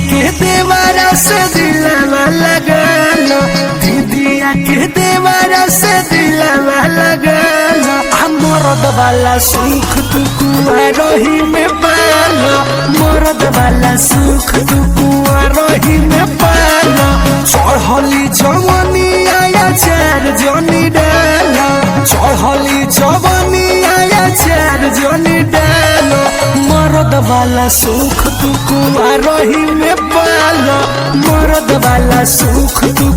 के देवरा से दिलवा लगालो, दीदिया के देवरा से दिलवा लगालो। मरद वाला सुख तू कुंवारोही में पालो, मरद वाला सुख तू कुंवारोही में पालो। चढ़ली जवानी आया चार जनी डालो, चढ़ली जवानी आया चार जनी डालो। मरद वाला सुख तू कुंवारोही में पालो, मरद वाला सुख तू